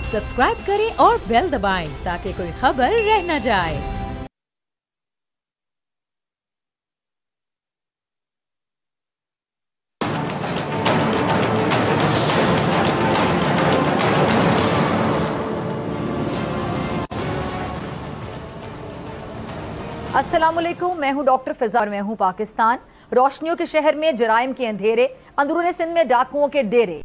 Subscribe करें और bell दबाएं ताकि कोई खबर रह न जाए। अस्सलामुअलैकुम, मैं हूं डॉक्टर फिजा और मैं हूं पाकिस्तान। रोशनियों के शहर में जराइम के अंधेरे, अंदरूनी सिंध में डाकुओं के डेरे।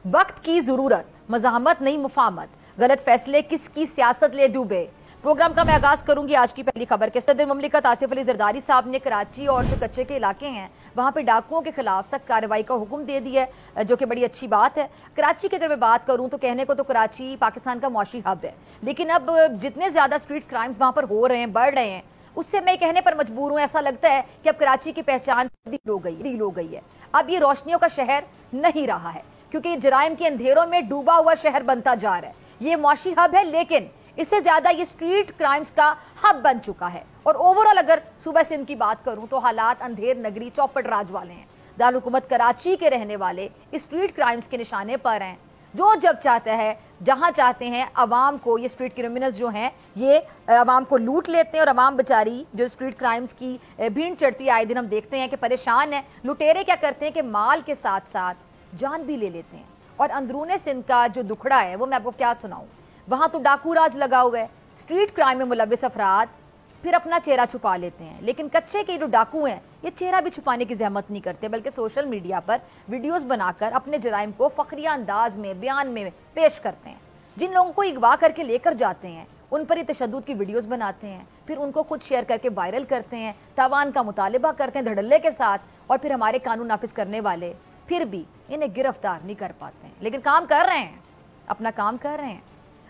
वक्त की जरूरत, मज़ाहमत नहीं मुफाहमत, गलत फैसले किसकी सियासत ले डूबे। प्रोग्राम का मैं आगाज करूंगी आज की पहली खबर के। सदर मुमलिकत आसिफ अली जरदारी साहब ने कराची और जो कच्चे के इलाके हैं वहां पे डाकुओं के खिलाफ सख्त कार्रवाई का हुक्म दे दिया है, जो कि बड़ी अच्छी बात है। कराची की अगर मैं बात करूं तो कहने को तो कराची पाकिस्तान का मौशी हब है, लेकिन अब जितने ज्यादा स्ट्रीट क्राइम्स वहां पर हो रहे हैं, बढ़ रहे हैं, उससे मैं कहने पर मजबूर हूं, ऐसा लगता है कि अब कराची की पहचान डील हो गई है। अब ये रोशनियों का शहर नहीं रहा है, क्योंकि जराइम के अंधेरों में डूबा हुआ शहर बनता जा रहा है। ये मौशी हब है, लेकिन इससे ज्यादा ये स्ट्रीट क्राइम्स का हब बन चुका है। और ओवरऑल अगर सूबा सिंध की बात करूं तो हालात अंधेर नगरी चौपट राज वाले हैं। दारुल हुकूमत कराची के रहने वाले स्ट्रीट क्राइम्स के निशाने पर हैं। जो जब चाहता है, जहां चाहते हैं, अवाम को, ये स्ट्रीट क्रिमिनल्स जो हैं, ये अवाम को लूट लेते हैं। और अवाम बेचारी जो स्ट्रीट क्राइम्स की भीड़ चढ़ती है, आए दिन हम देखते हैं कि परेशान है। लुटेरे क्या करते हैं कि माल के साथ साथ जान भी ले लेते हैं। और अंदरूने सिंध का जो दुखड़ा है वो मैं आपको क्या सुनाऊं। वहां तो डाकू राज लगा हुआ है। स्ट्रीट क्राइम में मुलविस अफराद फिर अपना चेहरा छुपा लेते हैं, लेकिन कच्चे के जो डाकू हैं ये चेहरा भी छुपाने की जहमत नहीं करते, बल्कि सोशल मीडिया पर वीडियोस बनाकर अपने जराइम को फखरिया अंदाज में, बयान में पेश करते हैं। जिन लोगों को अगवा करके लेकर जाते हैं उन पर ये तशद्दुद की वीडियोस बनाते हैं, फिर उनको खुद शेयर करके वायरल करते हैं, तावान का मुतालिबा करते हैं धड़ल्ले के साथ। और फिर हमारे कानून नाफिज करने वाले फिर भी इन्हें गिरफ्तार नहीं कर पाते हैं, लेकिन काम कर रहे हैं, अपना काम कर रहे हैं।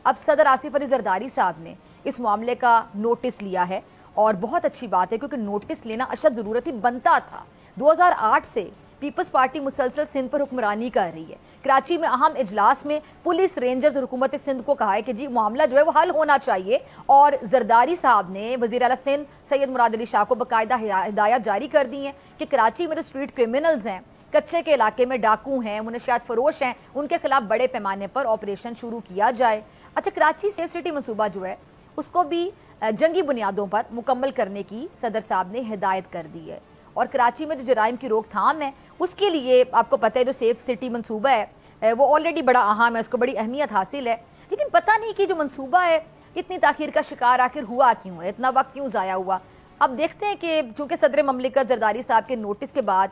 अब सदर आसिफ अली जरदारी साहब ने इस मामले का नोटिस लिया है और बहुत अच्छी बात है, क्योंकि नोटिस लेना अशद जरूरत ही बनता था। 2008 से पीपल्स पार्टी मुसलसल सिंध पर हुक्मरानी कर रही है। कराची में अहम इजलास में पुलिस, रेंजर्स और हुकूमत सिंध को कहा है कि जी मामला जो है वो हल होना चाहिए। और जरदारी साहब ने वज़ीर आला सिंध सैयद मुराद अली शाह को बाकायदा हिदायत जारी कर दी है कि कराची में जो स्ट्रीट क्रिमिनल्स हैं, कच्चे के इलाके में डाकू हैं, मुनशियात फरोश हैं, उनके खिलाफ बड़े पैमाने पर ऑपरेशन शुरू किया जाए। अच्छा, कराची सेफ सिटी मनसूबा जो है उसको भी जंगी बुनियादों पर मुकम्मल करने की सदर साहब ने हिदायत कर दी है। और कराची में जो जराइम की रोकथाम है उसके लिए आपको पता है जो सेफ सिटी मनसूबा है वो ऑलरेडी बड़ा अहम है, उसको बड़ी अहमियत हासिल है। लेकिन पता नहीं कि जो मनसूबा है इतनी ताखीर का शिकार आखिर हुआ क्यों है, इतना वक्त क्यों ज़ाया हुआ। अब देखते हैं कि चूँकि सदर ममलिकत जरदारी साहब के नोटिस के बाद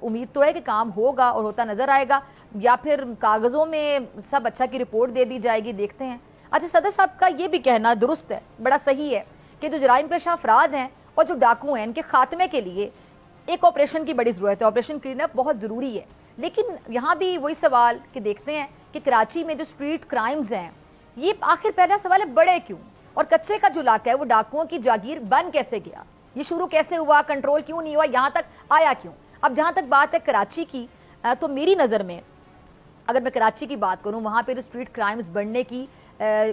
उम्मीद तो है कि काम होगा और होता नज़र आएगा, या फिर कागज़ों में सब अच्छा की रिपोर्ट दे दी जाएगी, देखते हैं। अच्छा, सदर साहब का ये भी कहना दुरुस्त है, बड़ा सही है कि जो जराइम पेशा अफराद हैं और जो डाकू हैं, इनके खात्मे के लिए एक ऑपरेशन की बड़ी ज़रूरत है। ऑपरेशन क्लीन अप बहुत ज़रूरी है। लेकिन यहाँ भी वही सवाल कि देखते हैं कि कराची में जो स्ट्रीट क्राइम्स हैं, ये आखिर पहला सवाल है बड़े क्यों, और कच्चे का जो इलाका है वो डाकुओं की जागीर बन कैसे गया, ये शुरू कैसे हुआ, कंट्रोल क्यों नहीं हुआ, यहाँ तक आया क्यों। अब जहाँ तक बात है कराची की, तो मेरी नज़र में अगर मैं कराची की बात करूँ, वहाँ पर जो स्ट्रीट क्राइम्स बढ़ने की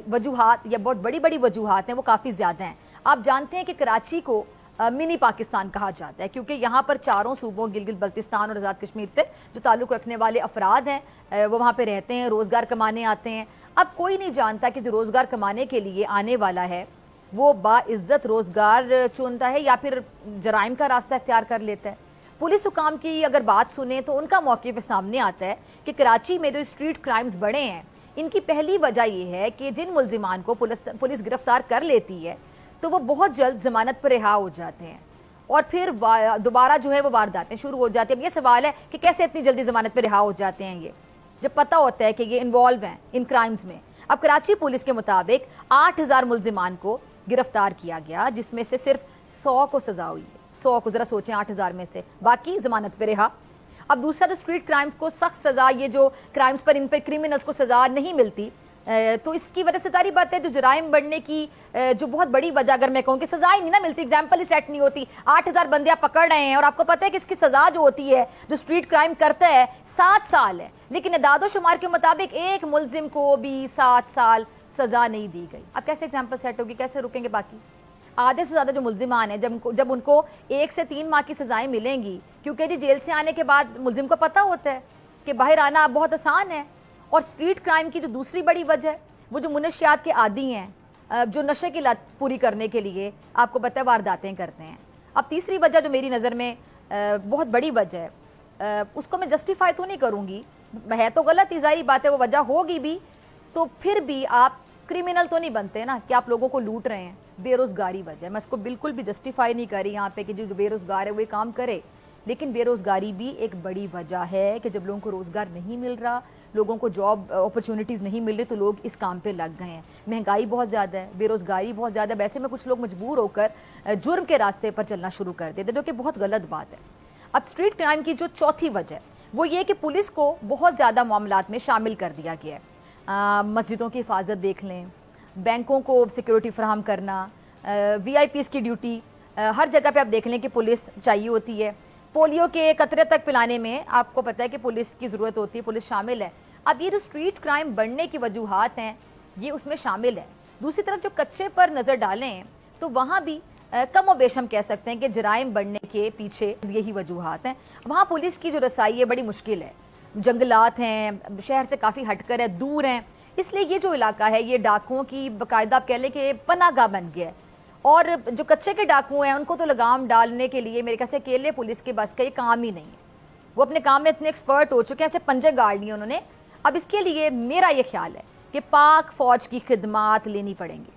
वजूहात या बहुत बड़ी बड़ी वजूहात हैं वो काफ़ी ज़्यादा हैं। आप जानते हैं कि कराची को मिनी पाकिस्तान कहा जाता है, क्योंकि यहाँ पर चारों सूबों गिलगित बल्तिस्तान और आज़ाद कश्मीर से जो ताल्लुक़ रखने वाले अफराद हैं वो वहाँ पे रहते हैं, रोज़गार कमाने आते हैं। अब कोई नहीं जानता कि जो रोज़गार कमाने के लिए आने वाला है वो बाइज़्ज़त रोज़गार चुनता है या फिर जराइम का रास्ता इख्तियार कर लेता है। पुलिस हुकाम की अगर बात सुने तो उनका मौक़िफ़ सामने आता है कि कराची में जो स्ट्रीट क्राइम्स बढ़े हैं, इनकी पहली वजह यह है कि जिन मुल्जिमान को पुलिस गिरफ्तार कर लेती है तो वो बहुत जल्द जमानत पर रिहा हो जाते हैं और फिर दोबारा जो है वो वारदातें शुरू हो जाती हैं। अब ये सवाल है कि कैसे इतनी जल्दी जमानत पर रिहा हो जाते हैं, ये जब पता होता है कि ये इन्वॉल्व हैं इन क्राइम्स में। अब कराची पुलिस के मुताबिक 8000 मुल्जिमान को गिरफ्तार किया गया, जिसमें से सिर्फ 100 को सजा हुई है। 100 को, जरा सोचें, 8000 में से बाकी जमानत पर रिहा। अब दूसरा, जो स्ट्रीट क्राइम्स को सख्त सजा, ये जो क्राइम्स पर, इन पर क्रिमिनल्स को सजा नहीं मिलती, तो इसकी वजह से सारी बात है जो जराइम बढ़ने की जो बहुत बड़ी वजह, अगर मैं कहूँ कि सजा ही नहीं ना मिलती, एग्जाम्पल ही सेट नहीं होती। 8000 बंदे आप पकड़ रहे हैं और आपको पता है कि इसकी सजा जो होती है जो स्ट्रीट क्राइम करता है 7 साल है, लेकिन दादो शुमार के मुताबिक एक मुलजिम को भी 7 साल सजा नहीं दी गई। अब कैसे एग्जाम्पल सेट होगी, कैसे रुकेंगे बाकी? आधे से ज़्यादा जो मुल्जिमान हैं, जब उनको 1 से 3 माह की सजाएं मिलेंगी, क्योंकि जी जेल से आने के बाद मुल्जिम को पता होता है कि बाहर आना बहुत आसान है और स्ट्रीट क्राइम की जो दूसरी बड़ी वजह है वो जो मुनशियात के आदी हैं, जो नशे की लत पूरी करने के लिए आपको पता है वारदातें करते हैं। अब तीसरी वजह जो मेरी नज़र में बहुत बड़ी वजह है, उसको मैं जस्टिफाई तो नहीं करूँगी, है तो गलत ही, ज़ाहिर बात है वो वजह होगी भी, तो फिर भी आप क्रिमिनल तो नहीं बनते ना कि आप लोगों को लूट रहे हैं। बेरोज़गारी वजह, मैं इसको बिल्कुल भी जस्टिफाई नहीं कर रही यहाँ पे कि जो बेरोज़गार है वो काम करे, लेकिन बेरोज़गारी भी एक बड़ी वजह है कि जब लोगों को रोज़गार नहीं मिल रहा, लोगों को जॉब अपॉर्चुनिटीज़ नहीं मिल रही, तो लोग इस काम पे लग गए हैं। महंगाई बहुत ज़्यादा है, बेरोज़गारी बहुत ज़्यादा है, वैसे में कुछ लोग मजबूर होकर जुर्म के रास्ते पर चलना शुरू कर देते, जो कि बहुत गलत बात है। अब स्ट्रीट क्राइम की जो चौथी वजह वो ये कि पुलिस को बहुत ज़्यादा मामलात में शामिल कर दिया गया है। मस्जिदों की हिफाजत देख लें, बैंकों को सिक्योरिटी फराहम करना, VIPs की ड्यूटी, हर जगह पे आप देख लें कि पुलिस चाहिए होती है। पोलियो के कतरे तक पिलाने में आपको पता है कि पुलिस की ज़रूरत होती है, पुलिस शामिल है। अब ये जो स्ट्रीट क्राइम बढ़ने की वजूहात हैं ये उसमें शामिल है। दूसरी तरफ जो कच्चे पर नज़र डालें तो वहाँ भी कम व बेश हम कह सकते हैं कि जराइम बढ़ने के पीछे यही वजूहात हैं। वहाँ पुलिस की जो रसाई है बड़ी मुश्किल है, जंगलात हैं, शहर से काफ़ी हटकर है, दूर हैं, इसलिए ये जो इलाका है ये डाकुओं की बाकायदा आप कह लें कि पनाहगाह बन गया है। और जो कच्चे के डाकू हैं उनको तो लगाम डालने के लिए मेरे ख्याल से अकेले पुलिस के बस का ये काम ही नहीं है। वो अपने काम में इतने एक्सपर्ट हो चुके हैं, ऐसे पंजे गाड़ लिए उन्होंने। अब इसके लिए मेरा ये ख्याल है कि पाक फौज की खिदमात लेनी पड़ेंगी,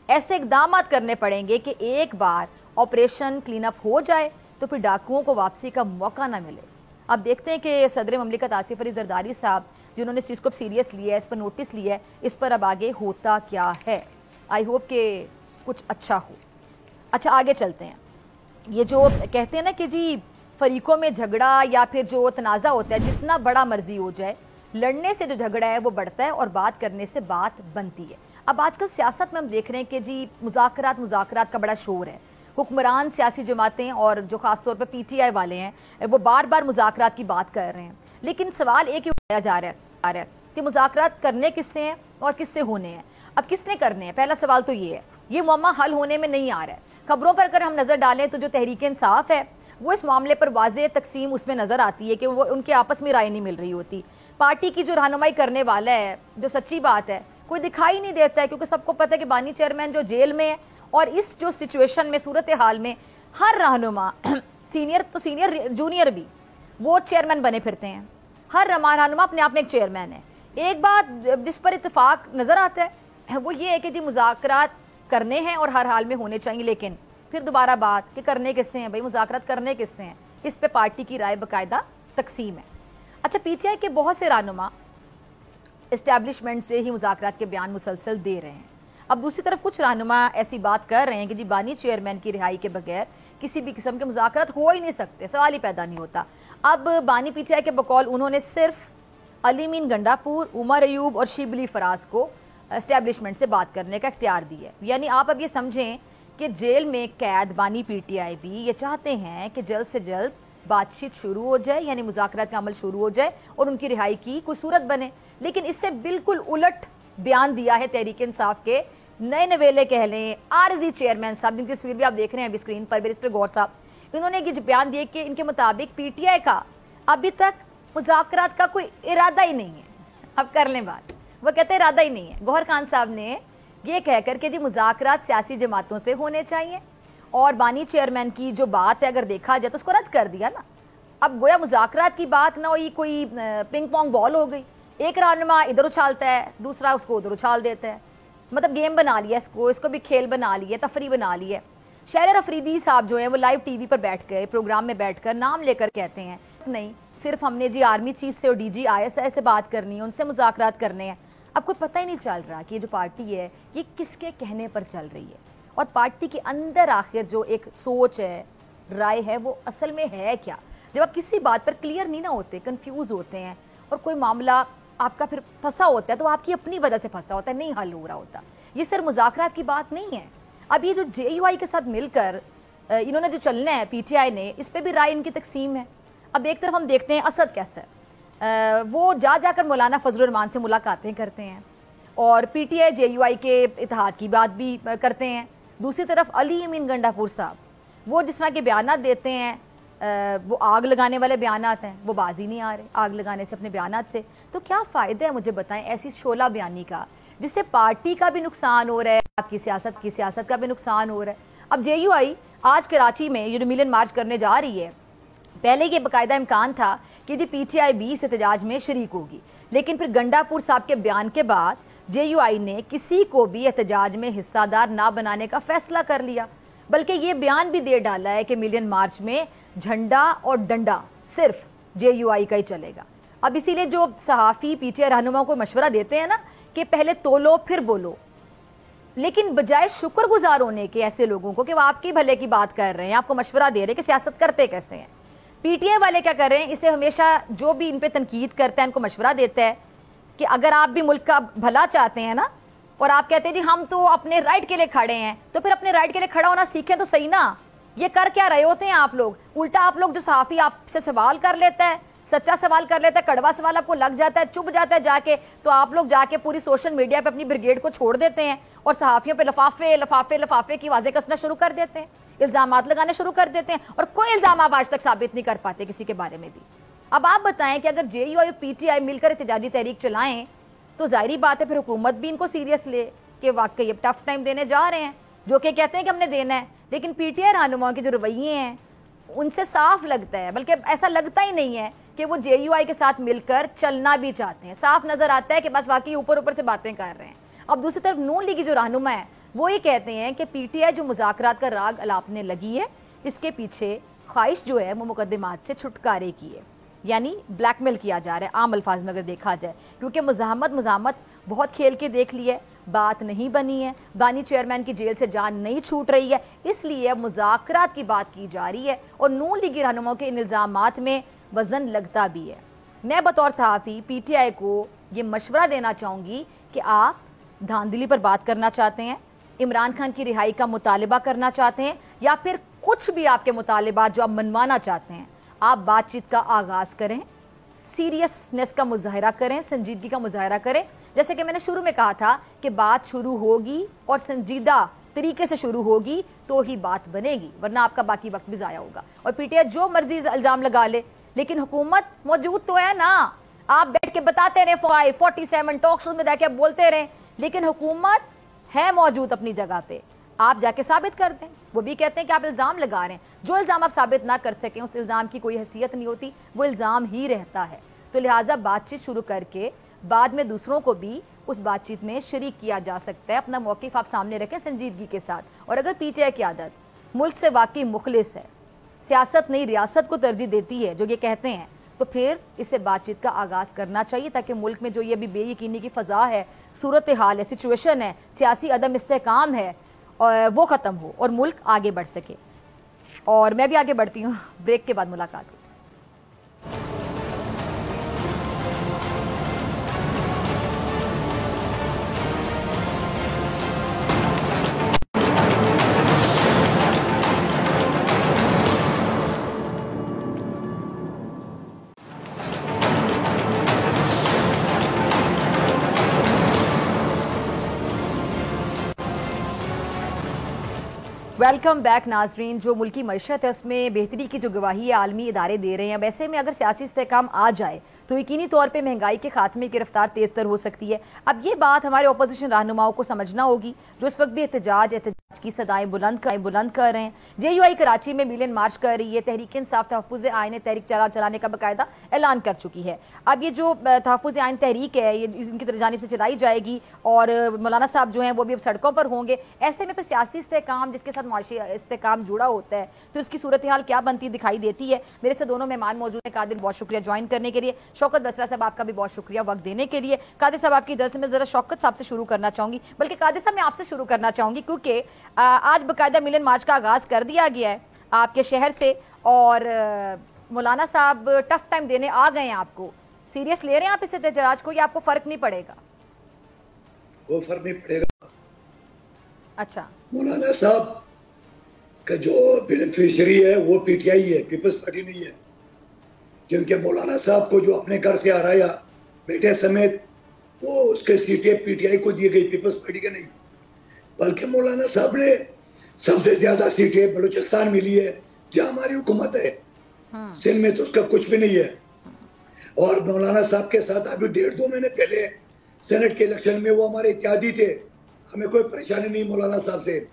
ऐसे इकदाम करने पड़ेंगे कि एक बार ऑपरेशन क्लीन अप हो जाए तो फिर डाकुओं को वापसी का मौका ना मिले। अब देखते हैं कि सदर ममलिकत आसिफ अली जरदारी साहब जिन्होंने इस चीज़ को सीरियस लिया है, इस पर नोटिस लिया है, इस पर अब आगे होता क्या है। आई होप कि कुछ अच्छा हो। अच्छा आगे चलते हैं। ये जो कहते हैं ना कि जी फरीकों में झगड़ा या फिर जो तनाज़ा होता है, जितना बड़ा मर्जी हो जाए, लड़ने से जो झगड़ा है वो बढ़ता है और बात करने से बात बनती है। अब आजकल सियासत में हम देख रहे हैं कि जी मुज़ाकरात का बड़ा शोर है। हुक्मरान सियासी जमातें और जो ख़ासतौर पर PTI वाले हैं वो बार बार मुज़ाकरात की बात कर रहे हैं, लेकिन सवाल एक ही उठाया जा रहा है कि मुज़ाकरात करने किससे हैं और किससे होने हैं। अब किसने करने हैं, पहला सवाल तो ये है। ये मुअम्मा हल होने में नहीं आ रहा है। खबरों पर अगर हम नज़र डालें तो जो तहरीक इंसाफ है वो इस मामले पर वाज़ेह तकसीम उसमें नज़र आती है कि वो उनके आपस में राय नहीं मिल रही होती। पार्टी की जो रहनुमाई करने वाला है, जो सच्ची बात है, कोई दिखाई नहीं देता है, क्योंकि सबको पता है कि बानी चेयरमैन जो जेल में है और इस जो सिचुएशन में, सूरत हाल में, हर रहनुमा सीनियर तो सीनियर, जूनियर भी वो चेयरमैन बने फिरते हैं। हर रहनुमा अपने आप में एक चेयरमैन है। एक बात जिस पर इत्तेफाक नज़र आता है वो ये है कि जी मुज़ाकरात करने हैं और हर हाल में होने चाहिए, लेकिन फिर दोबारा बात कि करने किससे हैं भाई, मुज़ाकरात करने किससे हैं, इस पे पार्टी की राय बाकायदा तकसीम है। अच्छा, PTI के बहुत से रहनुमा इस्टेब्लिशमेंट से ही मुज़ाकरात के बयान मुसलसल दे रहे हैं। अब दूसरी तरफ कुछ रहनुमा ऐसी बात कर रहे हैं कि जी बानी चेयरमैन की रिहाई के बगैर किसी भी किस्म के मुज़ाकरात हो ही नहीं सकते, सवाल ही पैदा नहीं होता। अब बानी PTI के बकौल उन्होंने सिर्फ अली मीन गंडापुर, उमर अयूब और शिबली फराज को एस्टेब्लिशमेंट से बात करने का इख्तियार दी है। यानी आप अब ये समझें कि जेल में कैद बानी PTI भी ये चाहते हैं कि जल्द से जल्द बातचीत शुरू हो जाए, यानी मुज़ाकरात का अमल शुरू हो जाए और उनकी रिहाई की कोई सूरत बने। लेकिन इससे बिल्कुल उलट बयान दिया है तहरीक इंसाफ के नए नवेले कह लें आरजी चेयरमैन साहब, जिनकी तस्वीर भी आप देख रहे हैं अभी स्क्रीन पर, बैरिस्टर गौर साहब। इन्होंने ये बयान दिए कि इनके मुताबिक PTI का अभी तक मुज़ाकरात का कोई इरादा ही नहीं है। अब कर लें बात, वो कहते इरादा ही नहीं है। गौहर खान साहब ने ये कहकर कि जी मुज़ाकरात सियासी जमातों से होने चाहिए और बानी चेयरमैन की जो बात है अगर देखा जाए तो उसको रद्द कर दिया ना। अब गोया मुज़ाकरात की बात ना हुई, कोई पिंग पोंग बॉल हो गई, एक रहनुमा इधर उछालता है, दूसरा उसको उधर उछाल देता है, मतलब गेम बना लिया इसको भी खेल बना लिया, तफरी बना लिया। शहर अफरीदी साहब जो है वो लाइव TV पर बैठ कर, प्रोग्राम में बैठकर नाम लेकर कहते हैं नहीं, सिर्फ हमने जी आर्मी चीफ से और DG ISI से बात करनी है, उनसे मुज़ाकरात करने हैं। अब कोई पता ही नहीं चल रहा कि ये जो पार्टी है ये किसके कहने पर चल रही है, और पार्टी के अंदर आखिर जो एक सोच है, राय है, वो असल में है क्या। जब आप किसी बात पर क्लियर नहीं ना होते, कंफ्यूज होते हैं और कोई मामला आपका फिर फंसा होता है तो आपकी अपनी वजह से फंसा होता है, नहीं हल हो रहा होता। ये सिर्फ मुज़ाकरात की बात नहीं है। अब ये जो JUI के साथ मिलकर इन्होंने जो चलना है PTI ने, इस पर भी राय इनकी तकसीम है। अब एक तरफ हम देखते हैं असद कैसर, वो जाकर मौलाना फजलुर रहमान से मुलाकातें करते हैं और PTI JUI के इत्तेहाद की बात भी करते हैं। दूसरी तरफ अली मीन गंडापुर साहब वो जिस तरह के बयान देते हैं वो आग लगाने वाले बयानात हैं, वो बाजी नहीं आ रहे आग लगाने से अपने बयानात से। तो क्या फ़ायदा है मुझे बताएं ऐसी शोला बयानी का, जिससे पार्टी का भी नुकसान हो रहा है, आपकी सियासत का भी नुकसान हो रहा है। अब JUI आज कराची में ये मिलियन मार्च करने जा रही है। पहले ये बाकायदा इम्कान था कि जी PTI भी इस एहतजाज में शरीक होगी, लेकिन फिर गंडापुर साहब के बयान के बाद JUI ने किसी को भी एहतजाज में हिस्सादार ना बनाने का फैसला कर लिया, बल्कि ये बयान भी दे डाला है कि मिलियन मार्च में झंडा और डंडा सिर्फ JUI का ही चलेगा। अब इसीलिए जो सहाफ़ी PTI रहनुमाओं को मशवरा देते हैं ना कि पहले तोलो फिर बोलो, लेकिन बजाय शुक्रगुजार होने के ऐसे लोगों को कि वो आपके भले की बात कर रहे हैं, आपको मशवरा दे रहे हैं कि सियासत करते कैसे हैं, PTI वाले क्या कर रहे हैं, इसे हमेशा जो भी इन पे तनकीद करता है इनको मशवरा देता है कि अगर आप भी मुल्क का भला चाहते हैं ना, और आप कहते हैं जी हम तो अपने राइट के लिए खड़े हैं, तो फिर अपने राइट के लिए खड़ा होना सीखें तो सही ना। ये कर क्या रहे होते हैं आप लोग? उल्टा आप लोग, जो सहाफ़ी आपसे सवाल कर लेता है, सच्चा सवाल कर लेता है, कड़वा सवाल आपको लग जाता है, चुभ जाता है जाके, तो आप लोग जाके पूरी सोशल मीडिया पे अपनी ब्रिगेड को छोड़ देते हैं और सहाफ़ियों पे लफाफे की आवाज़ें कसना शुरू कर देते हैं, इल्ज़ामात लगाने शुरू कर देते हैं, और कोई इल्ज़ाम आप आज तक साबित नहीं कर पाते किसी के बारे में भी। अब आप बताएं कि अगर JUI और PTI मिलकर एहतजाजी तहरीक चलाएं तो जाहिर बात है फिर हुकूमत भी इनको सीरियस ले कि वाकई अब टफ टाइम देने जा रहे हैं, जो कि कहते हैं कि हमने देना है, लेकिन PTI रहनुमाओं के जो रवैये हैं उनसे साफ लगता है, बल्कि ऐसा लगता ही नहीं है कि वो JUI के साथ मिलकर चलना भी चाहते हैं। साफ नजर आता है कि बस वाकई ऊपर ऊपर से बातें कर रहे हैं। अब दूसरी तरफ नून लीग की जो रहनुमा है वो ये कहते हैं कि PTI जो मुज़ाकरात का राग अलापने लगी है, इसके पीछे ख्वाहिश जो है वो मुकदमात से छुटकारे की है, यानी ब्लैकमेल किया जा रहा है आम अल्फाज में अगर देखा जाए, क्योंकि मुजाहमत बहुत खेल के देख ली है, बात नहीं बनी है, बानी चेयरमैन की जेल से जान नहीं छूट रही है, इसलिए अब मुज़ाकरात की बात की जा रही है और नून लीगी रहनुमाओं के इन इल्ज़ामात में वजन लगता भी है। मैं बतौर सहाफ़ी PTI को ये मशवरा देना चाहूँगी कि आप धांधली पर बात करना चाहते हैं, इमरान खान की रिहाई का मुतालबा करना चाहते हैं, या फिर कुछ भी आपके मुतालबात जो आप मनवाना चाहते हैं, आप बातचीत का आगाज़ करें, सीरियसनेस का मुजाहरा करें, संजीदगी का मुजाहरा करें। जैसे कि मैंने शुरू में कहा था कि बात शुरू होगी और संजीदा तरीके से शुरू होगी तो ही बात बनेगी, वरना आपका बाकी वक्त भी ज़ाया होगा। और PTI जो मर्जी इल्ज़ाम लगा ले, लेकिन हुकूमत मौजूद तो है ना। आप बैठ के बताते रहे 47 टॉक शो में जाके बोलते रहे, लेकिन हुकूमत है मौजूद अपनी जगह पे, आप जाके साबित कर दें। वो भी कहते हैं कि आप इल्ज़ाम लगा रहे हैं, जो इल्ज़ाम आप साबित ना कर सकें उस इल्ज़ाम की कोई हैसियत नहीं होती, वो इल्ज़ाम ही रहता है। तो लिहाजा बातचीत शुरू करके बाद में दूसरों को भी उस बातचीत में शरीक किया जा सकता है। अपना मौक़िफ़ आप सामने रखें संजीदगी के साथ। और अगर PTI की आदत मुल्क से वाकई मुखलिस है, सियासत नहीं रियासत को तरजीह देती है जो ये कहते हैं, तो फिर इससे बातचीत का आगाज़ करना चाहिए, ताकि मुल्क में जो ये अभी बेयकीनी की फ़ज़ा है, सूरत हाल है, सिचुएशन है, सियासी अदम इस्तेहकाम है, और वो ख़त्म हो और मुल्क आगे बढ़ सके। और मैं भी आगे बढ़ती हूँ, ब्रेक के बाद मुलाकात हो। वेलकम बैक नाजरीन। जो मुल्की मईशत है उसमें बेहतरी की जो गवाही है आलमी इदारे दे रहे हैं, वैसे में अगर सियासी इस्तेहकाम आ जाए तो यकीनी तौर पे महंगाई के खात्मे की रफ्तार तेज़ तर हो सकती है। अब ये बात हमारे अपोजिशन रहनुमाओं को समझना होगी, जो इस वक्त भी एहतजाज की सदाएं बुलंद कर रहे हैं। JUI कराची में मिलियन मार्च कर रही है, तहरीक इंसाफ तहफ़्फ़ुज़ आईन तहरीक चलाने का बाकायदा ऐलान कर चुकी है। अब ये जो तहफ़्फ़ुज़ आईन तहरीक है ये इनकी जानिब से चलाई जाएगी और मौलाना साहब जो हैं वो भी अब सड़कों पर होंगे। ऐसे में फिर सियासी इस्तेहकाम जिसके साथ माशी इस्तेहकाम जुड़ा होता है, फिर उसकी सूरत हाल क्या बनती दिखाई देती है। मेरे से दोनों मेहमान मौजूद हैं। कादिर, बहुत शुक्रिया ज्वाइन करने के लिए। शौकत बसरा साहब, आपका भी बहुत शुक्रिया वक्त देने के लिए। कादिर साहब, आपकी इजाज़त में ज़रा शौकत साहब से शुरू करना चाहूँगी, बल्कि कादिर साहब मैं आपसे शुरू करना चाहूँगी क्योंकि आज बाकायदा मिलियन मार्च का आगाज़ कर दिया गया है आपके शहर से, और मौलाना साहब टफ टाइम देने आ गए हैं आपको। सीरियस ले रहे हैं आप इस एहतजाज को या आपको फ़र्क नहीं पड़ेगा? वो फर्क नहीं पड़ेगा। अच्छा, मौलाना साहब का जो बेनिफिशियरी है वो PTI है, पीपल्स पार्टी नहीं है। क्योंकि मौलाना साहब को जो अपने घर से हराया बेटे समेत, वो उसके सीटें PTI को दी गई, पीपल्स पार्टी के नहीं। बल्कि मौलाना साहब ने सबसे ज्यादा सीटें बलूचिस्तान मिली है जहाँ हमारी हुकूमत है। सिंध में तो उसका कुछ भी नहीं है। और मौलाना साहब के साथ अभी 1.5-2 महीने पहले सेनेट के इलेक्शन में वो हमारे इत्यादी थे, हमें कोई परेशानी नहीं मौलाना साहब से।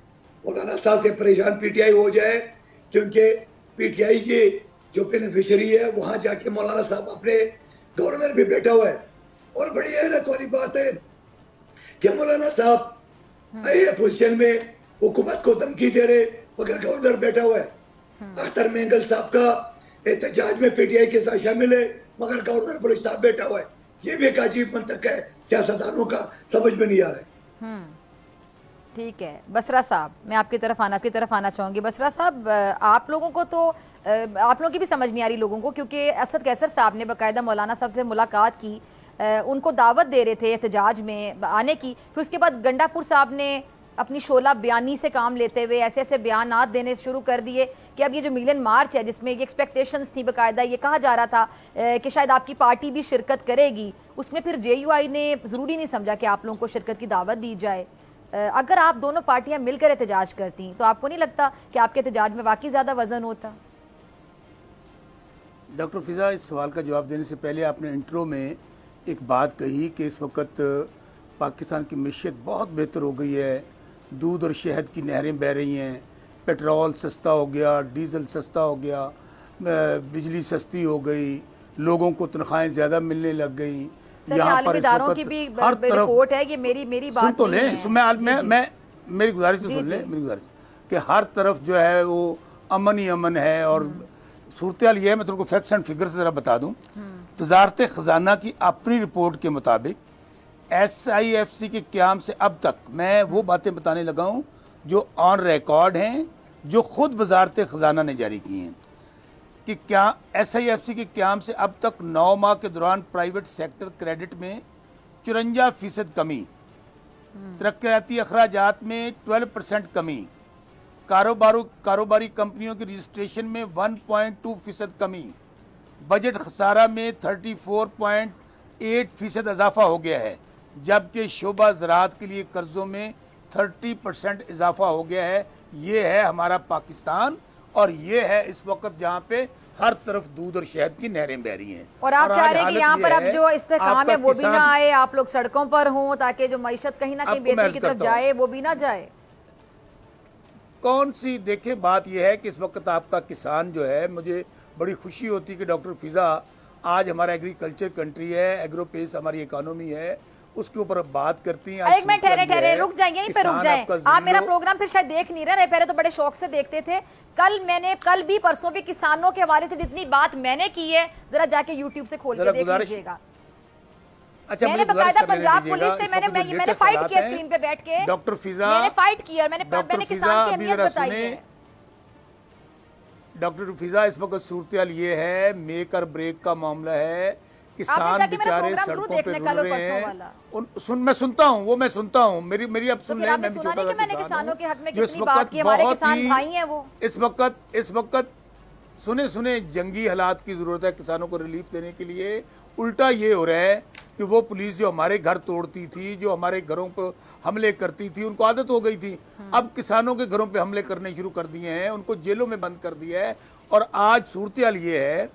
मौलाना साहब से परेशान पीटीआई हो जाए, क्योंकि पीटीआई की जो बेनिफिशियरी है वहां जाके मौलाना साहब अपने गवर्नर भी बैठा हुआ है। और बड़ी हैरत वाली बात है कि मौलाना साहब आए पोजिशन में हुकूमत को धमकी दे रहे मगर गवर्नर बैठा हुआ है। अख्तर मेंगल साहब का एहतजाज में पीटीआई के साथ शामिल है मगर गवर्नर बलूचिस्तान बैठा हुआ है। ये भी एक अजीब मंतक है सियासतदानों का, समझ में नहीं आ रहा है। ठीक है बसरा साहब, मैं आपकी तरफ आना चाहूंगी। बसरा साहब, आप लोगों को तो आप लोगों की भी समझ नहीं आ रही लोगों को, क्योंकि असद कैसर साहब ने बाकायदा मौलाना साहब से मुलाकात की, उनको दावत दे रहे थे एहतजाज में आने की। फिर उसके बाद गंडापुर साहब ने अपनी शोला बयानी से काम लेते हुए ऐसे ऐसे बयानात देने शुरू कर दिए कि अब ये जो मिलन मार्च है जिसमें ये एक्सपेक्टेशंस थी, बाकायदा ये कहा जा रहा था कि शायद आपकी पार्टी भी शिरकत करेगी, उसमें फिर जेयूआई ने ज़रूरी नहीं समझा कि आप लोगों को शिरकत की दावत दी जाए। अगर आप दोनों पार्टियां मिलकर एहतजाज करती तो आपको नहीं लगता कि आपके एहतजाज में वाकई ज़्यादा वजन होता? डॉक्टर फिजा, इस सवाल का जवाब देने से पहले आपने इंट्रो में एक बात कही कि इस वक्त पाकिस्तान की मैशियत बहुत बेहतर हो गई है, दूध और शहद की नहरें बह रही हैं, पेट्रोल सस्ता हो गया, डीजल सस्ता हो गया, बिजली सस्ती हो गई, लोगों को तनख्वाहें ज़्यादा मिलने लग गई। यहाँ पर इस वक्त की भी हर तरफ रिपोर्ट है, ये मेरी बात सुन तो लें, मैं मेरी गुजारिश तो सुन लें, मेरी गुजारिश कि हर तरफ जो है वो अमन ही अमन है। और सूरत हाल ये है, मैं तुमको फैक्ट्स एंड फिगर से ज़रा बता दूँ। वज़ारत ख़जाना की अपनी रिपोर्ट के मुताबिक SIFC के क़याम से अब तक, मैं वो बातें बताने लगा हूँ जो ऑन रिकॉर्ड हैं, जो खुद वज़ारत ख़जाना ने जारी की हैं, कि क्या SIFC के क़याम से अब तक 9 माह के दौरान प्राइवेट सेक्टर क्रेडिट में 54% कमी, तरक्याती अखराजात में 12% कमी, कारोबारी कंपनियों की रजिस्ट्रेशन में 1.2% कमी, बजट खसारा में 34.8% इजाफा हो गया है, जबकि शोबा ज़राअत के लिए कर्जों में 30% इजाफा हो गया है। ये है हमारा पाकिस्तान, और ये है इस वक्त जहाँ पे हर तरफ दूध और शहद की नहरें बह रही हैं। और आप चाह रहे हैं कि यहाँ पर अब जो इस्तेकाम है वो भी ना आए, आप लोग सड़कों पर हों, ताकि जो मईशत कहीं ना कहीं बेहतरी की तरफ जाए वो भी ना जाए। कौन सी, देखे बात यह है कि इस वक्त आपका किसान जो है, मुझे बड़ी खुशी होती है कि डॉक्टर फिजा आज हमारा एग्रीकल्चर कंट्री है, एग्रो पेस हमारी इकोनॉमी है, उसके ऊपर बात करती हैं। एक मिनट ठहरे, रुक जाए, यहीं पे रुक जाए। आप मेरा प्रोग्राम फिर शायद देख नहीं रहे, पहले तो बड़े शौक से देखते थे। कल भी परसों भी किसानों के हवाले से जितनी बात मैंने की है, जरा जाके यूट्यूब से खोल के देख लीजिएगा। अच्छा, मैंने बकायदा पंजाब पुलिस से मैंने फाइट किया स्क्रीन पे बैठ के, डॉक्टर फिजा मैंने फाइट किया, मैंने किसान की अहमियत बताई है। डॉक्टर फिजा, इस वक्त सूरत हाल ये है, मेक और ब्रेक का मामला है, किसान बेचारे सड़कों पे रुल रहे हैं। मैं सुनता हूँ, वो मैं सुनता हूँ, मेरी अब सुन रहे हैं। मैं भी छोटा किसानों के हक में कितनी बात की, हमारे किसान भाई हैं वो। इस वक्त सुने जंगी हालात की जरूरत है किसानों को रिलीफ देने के लिए। उल्टा ये हो रहा है कि वो पुलिस जो हमारे घर तोड़ती थी, जो हमारे घरों पर हमले करती थी, उनको आदत हो गई थी, अब किसानों के घरों पे हमले करने शुरू कर दिए हैं, उनको जेलों में बंद कर दिया है। और आज सूरत हाल ये है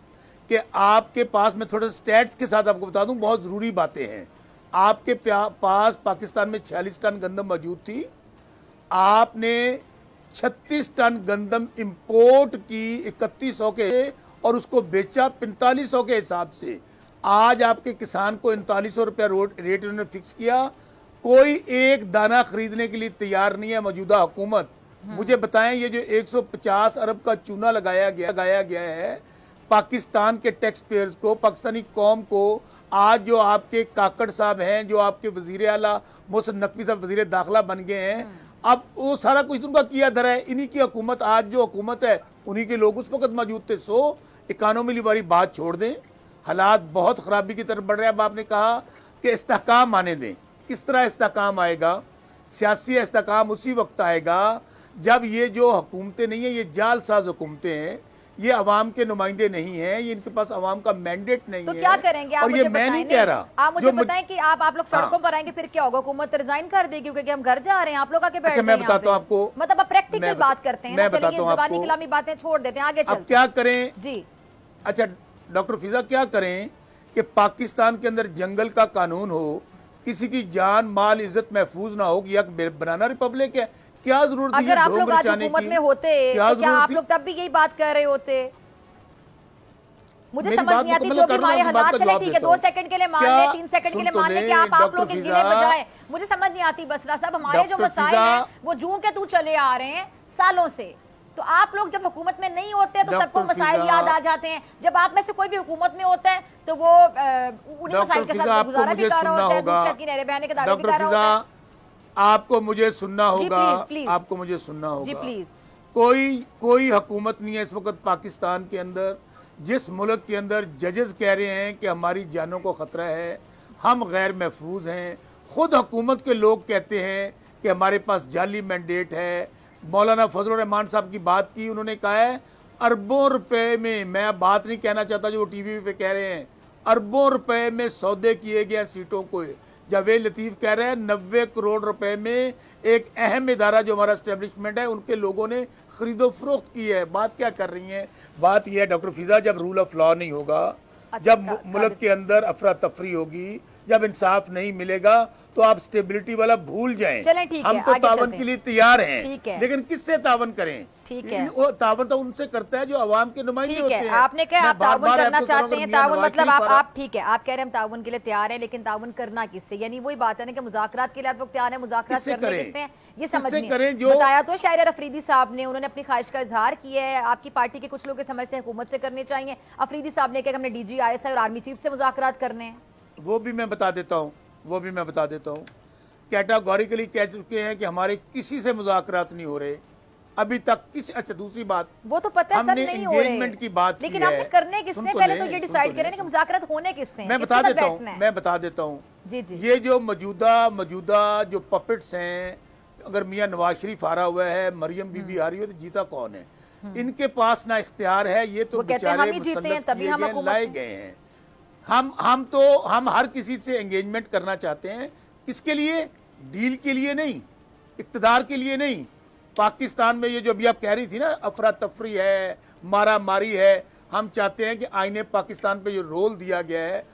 कि आपके पास, मैं थोड़े स्टैट्स के साथ आपको बता दूं, बहुत ज़रूरी बातें हैं। आपके पास पाकिस्तान में 46 टन गंदम मौजूद थी, आपने 36 टन गंदम इंपोर्ट की 3100 के, और उसको बेचा 4500 के हिसाब से। आज आपके किसान को 3900 रुपया रेट उन्होंने फिक्स किया, कोई एक दाना खरीदने के लिए तैयार नहीं है मौजूदा हुकूमत। मुझे बताएं, ये जो 150 अरब का चूना लगाया गया है पाकिस्तान के टैक्स पेयर्स को, पाकिस्तानी कौम को, आज जो आपके काकड़ साहब हैं, जो आपके वजीर आला मोहसिन नकवी साहब वजीर दाखिला बन गए हैं, अब वो सारा कुछ उनका किया धरा है, इन्हीं की हुकूमत, आज जो हुकूमत है उन्हीं के लोग उस वक्त मौजूद थे। सो इकानॉमी वाली बात छोड़ दें, हालात बहुत खराबी की तरफ बढ़ रहे हैं। अब आपने कहा कि इस्तेहकाम आने दें, किस तरह इस्तेहकाम आएगा? सियासी इस्तेहकाम उसी वक्त आएगा जब ये जो हुकूमतें नहीं है, ये जालसाज हुकूमतें हैं, ये अवाम के नुमाइंदे नहीं हैं, ये इनके पास अवाम का मैंडेट नहीं तो है। क्या करेंगे आप? और ये मैं नहीं कह रहा, आप मुझे बताएं कि आप लोग सड़कों पर आएंगे, फिर क्या होगा? हुकूमत रिजाइन कर देगी क्योंकि हम घर जा रहे हैं, आप लोग आके बैठ जाएं। मैं बताता हूं आपको, मतलब अब प्रैक्टिकल बात करते हैं, चलिए ज़बानी कलामी बातें छोड़ देते हैं, आगे चलते हैं। अब क्या करें जी? अच्छा डॉक्टर फिजा, क्या करें कि पाकिस्तान के अंदर जंगल का कानून हो, किसी की जान माल इज्जत महफूज ना हो, कि बनाना रिपब्लिक है? क्या जरूरत अगर आप लोग आज हुकूमत में होते तो क्या आप लोग तब भी यही बात कर रहे होते? मुझे समझ नहीं आती, जो भी हमारे हालात चले ठीक है, 2 सेकंड के लिए मान ले, 3 सेकंड के लिए मान ले कि आप लोग गिने बजाएं, मुझे समझ नहीं आती बसरा साहब। हमारे जो मसाइल हैं वो जूं के तू चले आ रहे हैं सालों से, तो आप लोग जब हुकूमत में नहीं होते तो सबको मसाइल याद आ जाते हैं, जब आप में से कोई भी हुकूमत में होता है तो वो उन्हीं मसाइल के साथ गुजारा भी कर रहा होता है, दूसरे की नहरें बहने के दावे भी कर रहा होता है। आपको मुझे सुनना होगा, आपको मुझे सुनना होगा जी प्लीज। कोई हुकूमत नहीं है इस वक्त पाकिस्तान के अंदर जिस मुल्क के अंदर जजेस कह रहे हैं कि हमारी जानों को खतरा है, हम गैर महफूज हैं। खुद हुकूमत के लोग कहते हैं कि हमारे पास जाली मैंडेट है। मौलाना फजलुर रहमान साहब की बात की, उन्होंने कहा है अरबों रुपए में, मैं बात नहीं कहना चाहता जो वो टीवी पे कह रहे हैं, अरबों रुपए में सौदे किए गए सीटों को। जावेद लतीफ कह रहे हैं 90 करोड़ रुपए में एक अहम इदारा जो हमारा एस्टेब्लिशमेंट है उनके लोगों ने खरीदो फरोख्त की है। बात क्या कर रही हैं? बात यह है डॉक्टर फिजा, जब रूल ऑफ लॉ नहीं होगा, जब मुल्क के अंदर अफरा तफरी होगी, जब इंसाफ नहीं मिलेगा, तो आप स्टेबिलिटी वाला भूल जाएं। चलें ठीक हम है, तो तावन के लिए तैयार हैं, ठीक है, लेकिन किससे तावन करें? ठीक है, वो तावन तो उनसे करता है जो अवाम के नुमाइंदे होते हैं। आपने कहा आप तावन करना चाहते हैं, तावन मतलब आप ठीक है, आप कह रहे हैं हम तावन के लिए तैयार हैं, लेकिन तावन करना किससे? यानी वही बात है ना कि मुज़ाकरात के लिए आप लोग तैयार हैं, मुज़ाकरात करने किससे हैं ये समझ नहीं बताया। तो शायर अफरीदी साहब ने, उन्होंने अपनी ख्वाहिश का इजहार किया है, आपकी पार्टी के कुछ लोग समझते हैं हुकूमत से करने चाहिए। अफरीदी साहब ने कहा हमने DG ISI और आर्मी चीफ से मुज़ाकरात करने हैं। वो भी मैं बता देता हूँ, कैटेगोरिकली कह चुके हैं कि हमारे किसी से मुज़ाकरात नहीं हो रहे अभी तक किसी। अच्छा दूसरी बात, वो तो पता है सब नहीं हो रहे, एंगेजमेंट की बात लेकिन आपने करने किससे? पहले तो ये डिसाइड करें कि मुज़ाकरात होने किससे। मैं बता देता हूँ जी जी। ये जो मौजूदा जो पपेट्स हैं, अगर मियां नवाज शरीफ हारा हुआ है, मरियम बीबी हारी हो, तो जीता कौन है? इनके पास ना इख्तियार है, ये तो बेचारे लाए गए हैं। हम हर किसी से एंगेजमेंट करना चाहते हैं, किसके लिए? डील के लिए नहीं, इख्तिदार के लिए नहीं। पाकिस्तान में ये जो अभी आप कह रही थी ना, अफरा तफरी है, मारा मारी है, हम चाहते हैं कि आईने पाकिस्तान पे जो रोल दिया गया है,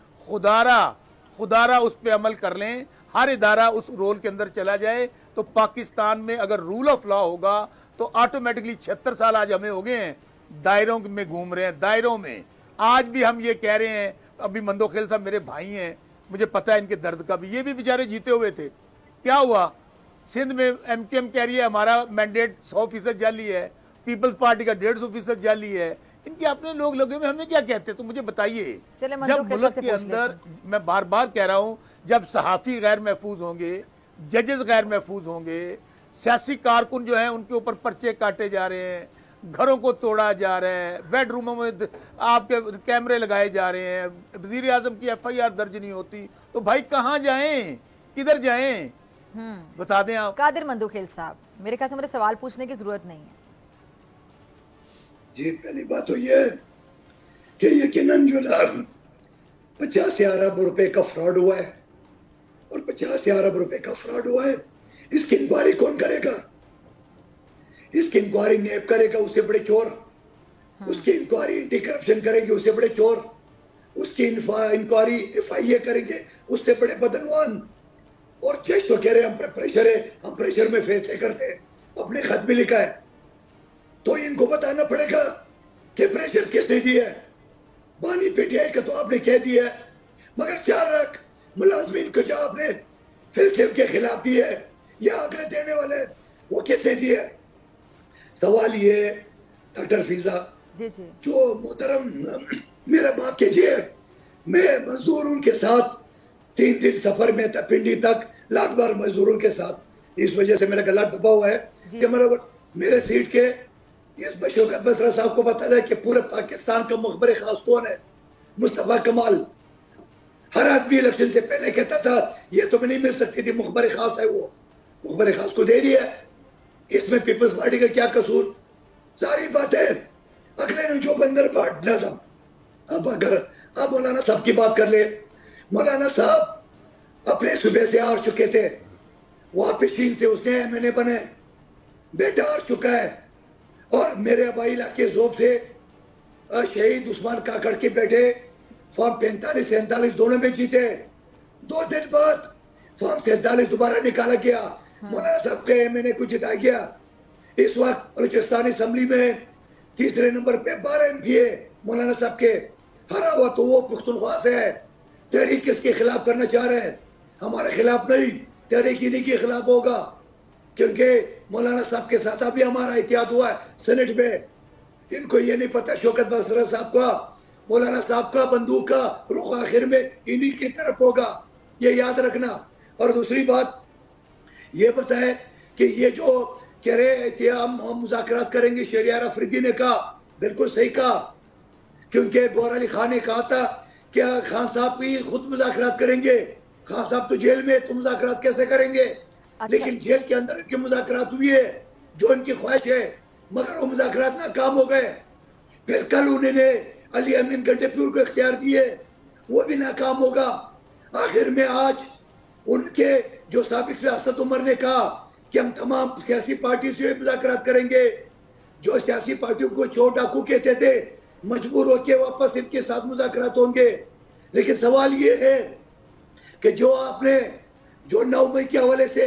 खुदारा उस पे अमल कर लें, हर इदारा उस रोल के अंदर चला जाए। तो पाकिस्तान में अगर रूल ऑफ लॉ होगा तो ऑटोमेटिकली 76 साल आज हमें हो गए हैं, दायरों में घूम रहे हैं, दायरों में। आज भी हम ये कह रहे हैं, अभी मंदोखेल साहब मेरे भाई हैं, मुझे पता है इनके दर्द का भी, ये भी बेचारे जीते हुए थे। क्या हुआ? सिंध में MKM कह रही है हमारा मैंडेट 100% जाली है, पीपल्स पार्टी का 150% जाली है। इनके अपने लोग लगे हुए, हमें क्या कहते हैं? तो मुझे बताइए, जब मुल्क के अंदर, मैं बार बार कह रहा हूं, जब सहाफी गैर महफूज होंगे, जजेस गैर महफूज होंगे, सियासी कारकुन जो है उनके ऊपर पर्चे काटे जा रहे हैं, घरों को तोड़ा जा रहा है, बेडरूमों में आपके कैमरे लगाए जा रहे हैं, वजीर आजम की FIR दर्ज नहीं होती, तो भाई कहाँ जाएं, किधर जाएं? बता दें आप। कादिर मंदोखेल साहब, मेरे ख्याल से मुझे सवाल पूछने की जरूरत नहीं है जी। पहली बात तो ये है कि यकीनन जो 50 अरब रुपए का फ्रॉड हुआ है, और 50 अरब रुपए का फ्रॉड हुआ है, इसकी इंक्वायरी कौन करेगा? इसकी इंक्वायरी नेब करेगा, उससे बड़े चोर। उसकी इंक्वायरी एंटी करप्शन करेगी, उससे बड़े चोर। उसकी इंक्वायरी FIA करेंगे, उससे बड़े बदनवान। और जज तो कह रहे हैं हम प्रेशर है, हम प्रेशर में फैसले करते हैं, अपने खत में लिखा है। तो इनको बताना पड़ेगा कि प्रेशर किसने दिया है। बानी PTI का तो आपने कह दिया है, मगर 4 लाख मुलाजमीन को जो आपने फैसले के खिलाफ दिया है या आगे देने वाले, वो किसने दिया है? सवाल ये डॉक्टर फिजा जी जी, जो मोहतरम मेरा माफ कीजिए, मैं मजदूर उनके साथ 3 दिन सफर में था पिंडी तक, लाख बार मजदूरों के साथ, इस वजह से मेरा गला दबा हुआ है कि मेरे सीट के इस बशोकत बसरा साहब को पता है कि पूरे पाकिस्तान का मुखबर खास कौन है? मुस्तफा कमाल। हर आदमी इलेक्शन से पहले कहता था ये तो नहीं मिल सकती थी, मुखबर खास है, वो मुखबर खास को दे दिया। इसमें पीपल्स पार्टी का क्या कसूर? सारी बातें अगले ने जो बंदर बांटना था। अब मौलाना साहब की बात कर ले। मौलाना साहब अपने सूबे से आ चुके थे, वापिस चीन से उसने MNA बने, बेटा आ चुका है, और मेरे आबाई इलाके जोब से शहीद उस्मान काकड़ के बेटे फॉर्म 45-47 दोनों में जीते। 2 दिन बाद फॉर्म 47 दोबारा निकाला गया, मौलाना साहब के मैंने कुछ जिता गया। इस वक्त बलूचिस्तान असेंबली में तीसरे नंबर पे 12 MP मौलाना साहब के। हरा हुआ तो वो पुख्तनख्वा से है। तहरीक किसके खिलाफ करना चाह रहे हैं? हमारे खिलाफ नहीं, तहरीक इन्हीं के खिलाफ होगा, क्योंकि मौलाना साहब के साथ अभी हमारा इत्तेहाद हुआ है सेनेट में। इनको ये नहीं पता शौकत बसरा साहब का, मौलाना साहब का बंदूक का रुख आखिर में इन्हीं की तरफ होगा, ये याद रखना। और दूसरी बात ये पता है कि ये जो कह रहे थे हम मुज़ाकरात करेंगे, शहरियार अफरीदी ने कहा, बिल्कुल सही कहा, क्योंकि गौहर अली खान ने कहा था क्या खान साहब भी खुद मुज़ाकरात करेंगे। खान साहब तो जेल में, तो मुज़ाकरात कैसे करेंगे? अच्छा। लेकिन जेल के अंदर इनकी मुज़ाकरात हुई है जो इनकी ख्वाहिश है, मगर वो मुज़ाकरात नाकाम हो गए। फिर कल उन्होंने अली अमीन गड्डेपुर को इख्तियार दिए, वो भी नाकाम होगा। आखिर में आज उनके जो साबिक रियासत उमर ने कहा कि हम तमाम सियासी पार्टी से मुज़ाकरात करेंगे, जो सियासी पार्टियों को चोर डाकू कहते थे मजबूर होकर वापस इनके साथ मुज़ाकरात होंगे। लेकिन सवाल ये है कि जो 9 मई के हवाले से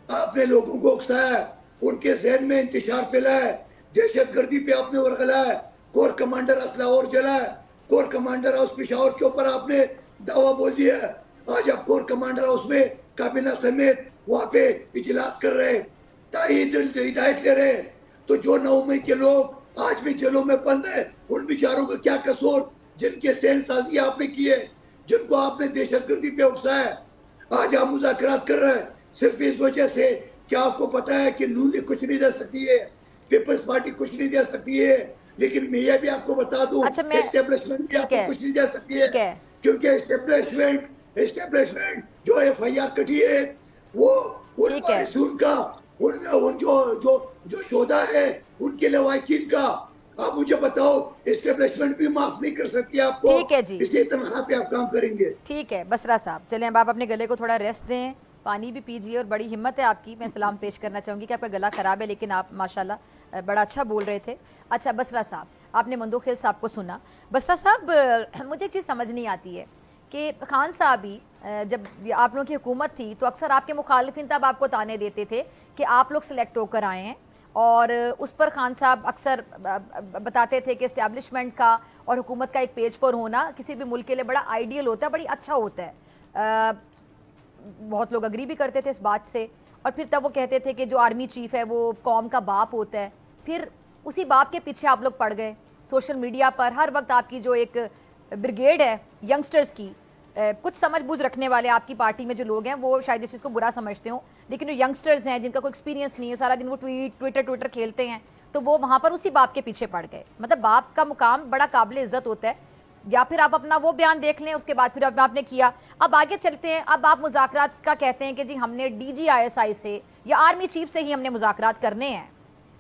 आपने लोगों को उकसाया, उनके जहन में इंतशार फैलाया, दहशतगर्दी पे आपने वर्गलाया, कोर कमांडर असला और जलाया, कोर कमांडर हाउस पेशावर के ऊपर आपने दावा बोल दिया। आज आप कोर कमांडर हाउस में काबीना समेत वहां पे इजलास कर रहे, हिदायत ले रहे। तो जो 9 मई के लोग आज भी जेलों में बंद है, उन बेचारों का क्या कसूर, जिनके सहनसाजी आपने किए, जिनको आपने दहशतगर्दी पे उकसाया। आज आप मुज़ाकरात कर रहे हैं सिर्फ इस वजह से कि आपको पता है कि नून लीग कुछ नहीं दे सकती है, पीपल्स पार्टी कुछ नहीं दे सकती है। लेकिन मैं ये भी आपको बता दूं, अच्छा, एस्टेब्लिशमेंट भी आपको कुछ नहीं दे सकती है, क्योंकि एस्टेब्लिशमेंट जो FIR कटी है वो उनका जो शोधा है उनके लवाकिन का। आप मुझे बताओ, एस्टेब्लिशमेंट भी माफ नहीं कर सकती आपको। ठीक है जी, इसलिए तनख्वाह पे आप काम करेंगे। ठीक है बसरा साहब, चलें अब आप अपने गले को थोड़ा रेस्ट दें, पानी भी पीजिए। और बड़ी हिम्मत है आपकी, मैं सलाम पेश करना चाहूँगी कि आपका गला ख़राब है, लेकिन आप माशाल्लाह बड़ा अच्छा बोल रहे थे। अच्छा बसरा साहब, आपने मंदोखेल साहब को सुना। बसरा साहब, मुझे एक चीज़ समझ नहीं आती है कि खान साहब ही जब आप लोगों की हुकूमत थी तो अक्सर आपके मुखालिफिन तब आपको ताने देते थे कि आप लोग सिलेक्ट होकर आए हैं, और उस पर खान साहब अक्सर बताते थे कि इस्टेब्लिशमेंट का और हुकूमत का एक पेज पर होना किसी भी मुल्क के लिए बड़ा आइडियल होता है, बड़ी अच्छा होता है। बहुत लोग अग्री भी करते थे इस बात से। और फिर तब वो कहते थे कि जो आर्मी चीफ है वो कौम का बाप होता है। फिर उसी बाप के पीछे आप लोग पड़ गए। सोशल मीडिया पर हर वक्त आपकी जो एक ब्रिगेड है यंगस्टर्स की, कुछ समझ बूझ रखने वाले आपकी पार्टी में जो लोग हैं वो शायद इस चीज़ को बुरा समझते हो, लेकिन जो यंगस्टर्स हैं जिनका कोई एक्सपीरियंस नहीं है, सारा दिन वो ट्विटर खेलते हैं, तो वो वहाँ पर उसी बाप के पीछे पड़ गए। मतलब बाप का मुकाम बड़ा काबिल इज्जत होता है। या फिर आप अपना वो बयान देख लें, उसके बाद फिर आपने किया। अब आगे चलते हैं। अब आप मुज़ाकरात का कहते हैं कि जी हमने DGISI से या आर्मी चीफ से ही हमने मुज़ाकरात करने हैं।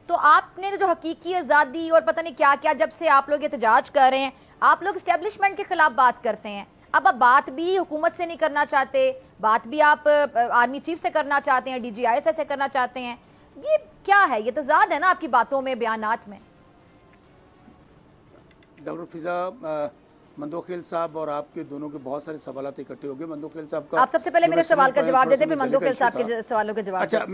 तो आपने जो हकीकी आज़ादी और पता नहीं क्या क्या, जब से आप लोग एहतजाज कर रहे हैं, आप लोग इस्टेब्लिशमेंट के खिलाफ बात करते हैं। अब आप बात भी हुकूमत से नहीं करना चाहते, बात भी आप आर्मी चीफ से करना चाहते हैं, DGISI से करना चाहते हैं। ये क्या है? ये तज़ाद है ना आपकी बातों में, बयानात में। डॉक्टर फिजा, मंदोखेल साहब और आपके दोनों के बहुत सारे सवाल इकट्ठे हो गए। मंदोखेल साहब का, आप सबसे पहले मेरे सवाल का जवाब देते, फिर मंदोखेल साहब के सवालों के जवाब। अच्छा,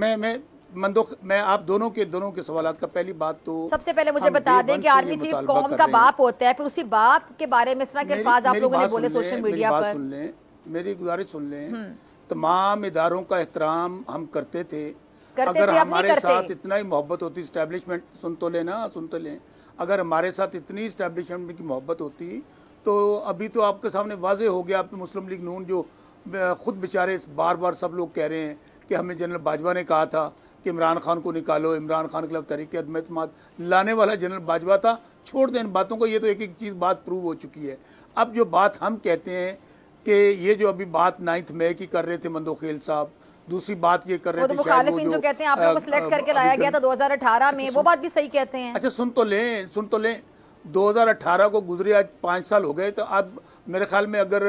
मैं आप दोनों के सवालात का, पहली बात तो सबसे पहले मुझे बता दें कि आर्मी चीफ कौम का बाप होता है, फिर उसी बाप के बारे में इस तरह के अल्फाज आप लोगों ने बोले सोशल मीडिया पर। सुन लें, मेरी गुजारिश सुन लें। तमाम इदारों का एहतराम हम करते थे। अगर हमारे साथ इतना ही मोहब्बत होती, इस्टेब्लिशमेंट, सुन तो लें, अगर हमारे साथ इतनी इस्टेब्लिशमेंट की मोहब्बत होती तो अभी तो आपके सामने वाजे हो गया। आप मुस्लिम लीग नून जो खुद बेचारे बार बार सब लोग कह रहे हैं कि हमें जनरल बाजवा ने कहा था कि इमरान खान को निकालो, इमरान खान के खिलाफ तहरीक अदम एतमाद लाने वाला जनरल बाजवा था। छोड़ दें इन बातों को, ये तो एक एक चीज़ बात प्रूव हो चुकी है। अब जो बात हम कहते हैं कि ये जो अभी बात 9 मई की कर रहे थे मंदोखेल साहब, दूसरी बात ये कर रहे थे, मुखालिफिन जो कहते हैं आप लोगों को सिलेक्ट करके लाया गया था 2018 में, वो बात भी सही कहते हैं। अच्छा सुन तो लें 2018 को गुजरे आज 5 साल हो गए। तो अब मेरे ख्याल में अगर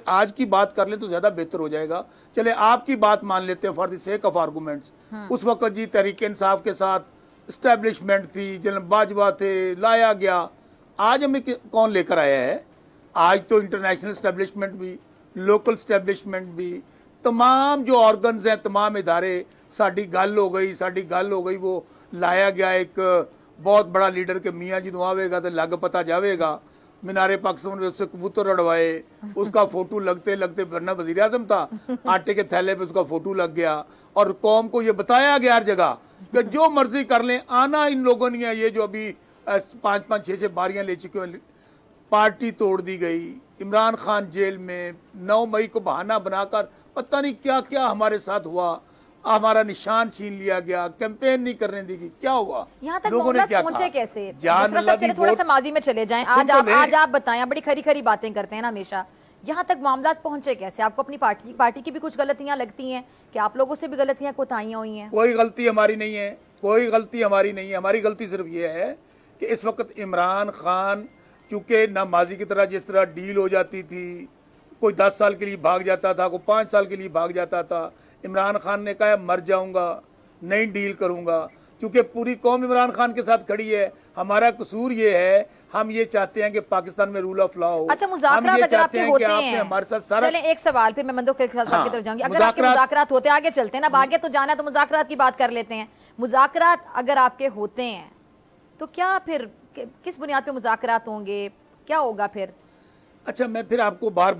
आज की बात कर ले तो ज्यादा बेहतर हो जाएगा। चले आपकी बात मान लेते हैं for the sake of arguments. उस वक्त जी तहरीक इंसाफ के साथ एस्टेब्लिशमेंट थी, जनरल बाजवा थे, लाया गया। आज हमें कौन लेकर आया है? आज तो इंटरनेशनल स्टैब्लिशमेंट भी, लोकल स्टैब्लिशमेंट भी, तमाम जो ऑर्गन्स हैं, तमाम इदारे, साड़ी गल हो गई, वो लाया गया एक बहुत बड़ा लीडर के मियाँ जो आवेगा तो लग पता जाएगा। मीनारे पाकिस्तान में उससे कबूतर उड़वाए, उसका फोटो लगते लगते, वरना वजीर आजम था, आटे के थैले पे उसका फोटो लग गया। और कौम को ये बताया गया हर जगह कि जो मर्जी कर लें, आना इन लोगों ने है। ये जो अभी 5-5, 6-6 बारियां ले चुके हैं, पार्टी तोड़ दी गई, इमरान खान जेल में, 9 मई को बहाना बनाकर पता नहीं क्या क्या हमारे साथ हुआ, हमारा निशान छीन लिया गया, कैंपेन नहीं करने दी गई, क्या हुआ? यहाँ तक लोगों ने क्या पहुंचे कहा? कैसे? चले थोड़ा सा माजी में चले जाएं। आज आप बताएं, बड़ी खरी खरी बातें करते हैं ना हमेशा। यहाँ तक मामला पहुंचे कैसे? आपको अपनी पार्टी की भी कुछ गलतियां लगती हैं कि आप लोगों से भी गलतियां कोताहियां हुई हैं? कोई गलती हमारी नहीं है, कोई गलती हमारी नहीं है। हमारी गलती सिर्फ ये है कि इस वक्त इमरान खान चूंकि ना माजी की तरह जिस तरह डील हो जाती थी, कोई 10 साल के लिए भाग जाता था, कोई 5 साल के लिए भाग जाता था। इमरान खान ने कहा मर जाऊंगा, नहीं डील करूंगा, क्योंकि पूरी कौम इमरान खान के साथ खड़ी है। हमारा कसूर ये है, हम ये चाहते हैं कि पाकिस्तान में रूल ऑफ लॉ हो। अच्छा, मुज़ाकरात अगर आपके होते हैं, हमारे साथ सारा। चलें एक सवाल फिर मैं मंदो के साथ की तरफ जाऊंगी। अगर आपके मुज़ाकरात होते हैं, आगे चलते हैं ना, आगे तो जाना है तो मुज़ाकरात की बात कर लेते हैं। मुज़ाकरात अगर आपके होते हैं तो क्या फिर किस बुनियाद पे मुज़ाकरात होंगे, क्या होगा फिर? अच्छा, मैं फिर आपको बार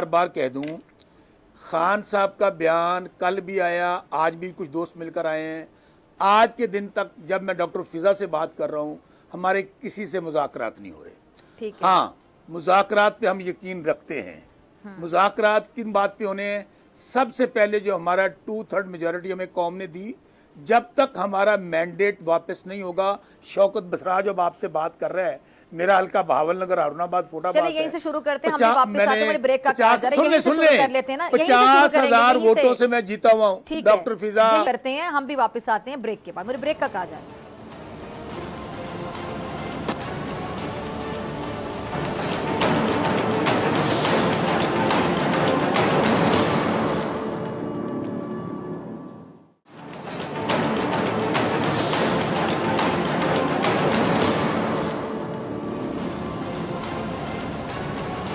बार कह दूं, खान साहब का बयान कल भी आया, आज भी कुछ दोस्त मिलकर आए हैं। आज के दिन तक जब मैं डॉक्टर फिजा से बात कर रहा हूं, हमारे किसी से मुज़ाकरात नहीं हो रहे। ठीक है। हाँ, मुज़ाकरात पे हम यकीन रखते हैं। मुज़ाकरात किन बात पे होने हैं? सबसे पहले जो हमारा 2/3 मेजॉरिटी हमें कौम ने दी, जब तक हमारा मैंडेट वापस नहीं होगा। शौकत बसराज अब आपसे बात कर रहा है, मेरा हल्का बहावलनगर, हारूनाबाद, फोटाबाद। चलिए यहीं से शुरू करते हैं, हम वापस आते हैं, ब्रेक का कहा जा रहा है, यहीं से शुरू कर लेते हैं ना। 50,000 वोटों से मैं जीता हुआ हूँ डॉक्टर फिजा। करते हैं, हम भी वापस आते हैं ब्रेक के बाद। मुझे ब्रेक का कहा जा रहा है।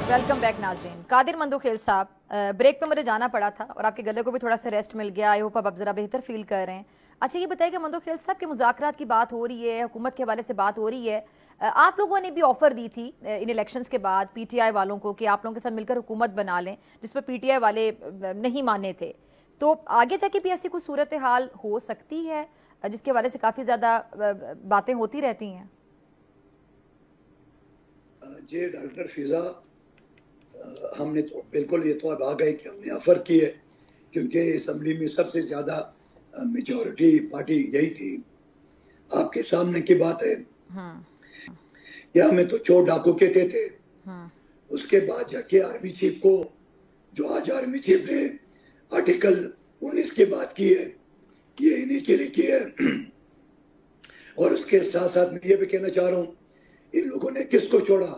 वेलकम बैक नाज़रीन। कादिर मंदोखेल साहब, ब्रेक पे मुझे जाना पड़ा था और आपके गले को भी थोड़ा सा रेस्ट मिल गया। आई होप आप ज़रा बेहतर फील कर रहे हैं। अच्छा, ये बताइए कि मंदोखेल साहब के मुज़ाकरात की बात हो रही है, हुकूमत के हवाले से बात हो रही है। आप लोगों ने भी ऑफर दी थी इन इलेक्शंस के बाद पीटीआई वालों को कि आप लोगों के साथ मिलकर हुकूमत बना लें, जिस पर पीटीआई वाले नहीं माने थे। तो आगे जाके भी ऐसी कोई सूरत हाल हो सकती है जिसके हवाले से काफ़ी ज़्यादा बातें होती रहती हैं? जी डॉक्टर फिजा, हमने तो बिल्कुल ये तो अब आ गए कि हमने ऑफर की है, क्योंकि असम्बली में सबसे ज्यादा मेजॉरिटी पार्टी यही थी। आपके सामने की बात है, या हमें तो चोर डाकू कहते थे। उसके बाद जाके आर्मी चीफ को, जो आज आर्मी चीफ ने आर्टिकल 19 की बात की है, ये इन्हीं के लिए की है। और उसके साथ साथ मैं ये भी कहना चाह रहा हूँ, इन लोगों ने किसको छोड़ा?